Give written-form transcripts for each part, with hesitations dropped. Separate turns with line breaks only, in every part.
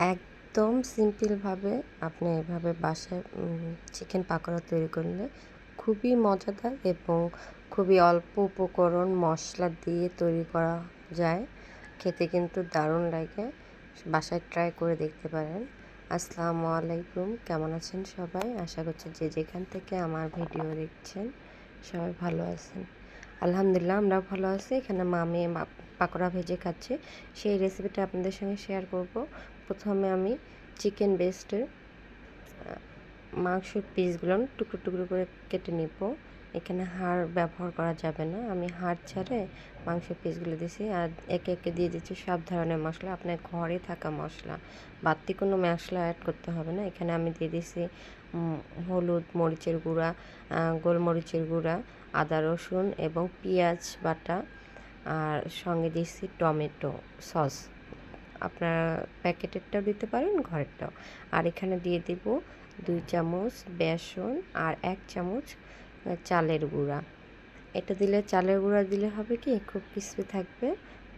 একদম সিম্পলভাবে আপনি এভাবে বাসায় চিকেন পাকোড়া তৈরি করলে খুবই মজাদার এবং খুবই অল্প উপকরণ মশলা দিয়ে তৈরি করা যায়। খেতে কিন্তু দারুণ লাগে। বাসায় ট্রাই করে দেখতে পারেন। আসসালামু আলাইকুম, কেমন আছেন সবাই? আশা করছি যে যেখান থেকে আমার ভিডিও দেখছেন সবাই ভালো আছেন। আলহামদুলিল্লাহ, আমরাও ভালো আছি। এখানে মামি পাকোড়া ভেজে খাচ্ছে, সেই রেসিপিটা আপনাদের সঙ্গে শেয়ার করব। প্রথমে আমি চিকেন বেস্টের মাংসের পিসগুলো টুকরো টুকরো করে কেটে নিব। এখানে হাড় ব্যবহার করা যাবে না, আমি হাড় ছাড়ে মাংসের পিসগুলো দিয়েছি। আর একে একে দিয়ে দিচ্ছি সব ধরনের মশলা, আপনার ঘরে থাকা মশলা, বাড়তি কোনো মশলা অ্যাড করতে হবে না। এখানে আমি দিয়ে দিয়েছি হলুদ, মরিচের গুঁড়া, গোলমরিচের গুঁড়া, আদা রসুন এবং পেঁয়াজ বাটা, আর সঙ্গে দিচ্ছি টমেটো সস। আপনারা প্যাকেটেরটাও দিতে পারেন, ঘরেরটাও। আর এখানে দিয়ে দিব 2 চামচ বেসন আর 1 চামচ চালের গুঁড়া। এটা দিলে, চালের গুঁড়া দিলে হবে কি, খুব ক্রিস্পি থাকবে,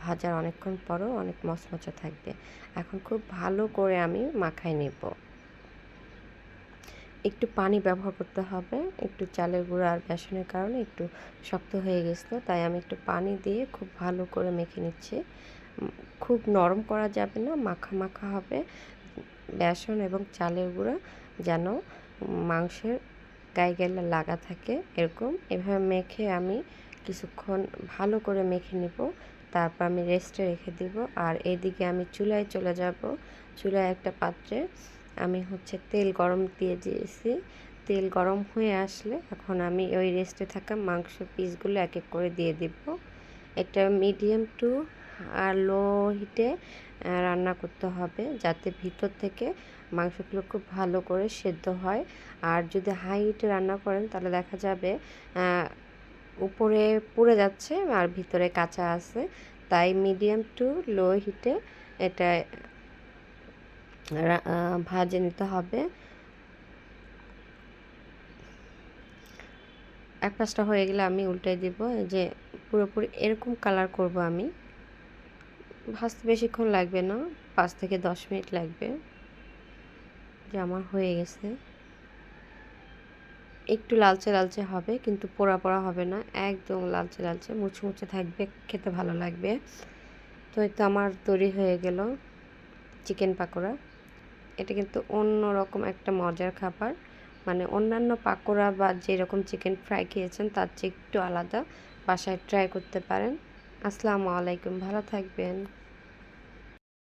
ভাজার অনেকক্ষণ পরও অনেক মচমচে থাকবে। এখন খুব ভালো করে আমি মাখাই নেব। একটু পানি ব্যবহার করতে হবে, একটু চালের গুঁড়া আর বেসনের কারণে একটু শক্ত হয়ে গেছিলো, তাই আমি একটু পানি দিয়ে খুব ভালো করে মেখে নিচ্ছি। খুব নরম করা যাবে না, মাখা মাখা হবে। বেসন এবং চালের গুঁড়া যেন মাংসের গায়ে গায়ে লাগা থাকে, এরকম এভাবে মেখে আমি কিছুক্ষণ ভালো করে মেখে নিব। তারপর আমি রেস্টে রেখে দিব। আর এদিকে আমি চুলায় চলে যাব। চুলায় একটা পাত্রে আমি তেল গরম দিয়ে দিয়েছি। তেল গরম হয়ে আসলে এখন আমি ওই রেস্টে থাকা মাংস পিসগুলো এক এক করে দিয়ে দিব। একটা মিডিয়াম টু আর লো হিটে রান্না করতে হবে, যাতে ভিতর থেকে মাংসগুলো খুব ভালো করে সেদ্ধ হয়। আর যদি হাই হিটে রান্না করেন তাহলে দেখা যাবে উপরে পুড়ে যাচ্ছে আর ভিতরে কাঁচা আছে। তাই মিডিয়াম টু লো হিটে এটা ভাজে নিতে হবে। এক পাশটা হয়ে গেলে আমি উল্টে দিব, যে পুরোপুরি এরকম কালার করব আমি। ভাজতে বেশিক্ষণ লাগবে না, 5 থেকে 10 মিনিট লাগবে। যে আমার হয়ে গেছে, একটু লালচে লালচে হবে কিন্তু পোড়া পোড়া হবে না, একদম লালচে লালচে মুচমুচে থাকবে, খেতে ভালো লাগবে। তো এই তো আমার তৈরি হয়ে গেল চিকেন পাকোড়া। এটা কিন্তু অন্য রকম একটা মজার খাবার, মানে অন্যান্য পাকোড়া বা যেরকম চিকেন ফ্রাই খেয়েছেন তার চেয়ে একটু আলাদা। বাসায় ট্রাই করতে পারেন। আসসালামু আলাইকুম, ভালো থাকবেন।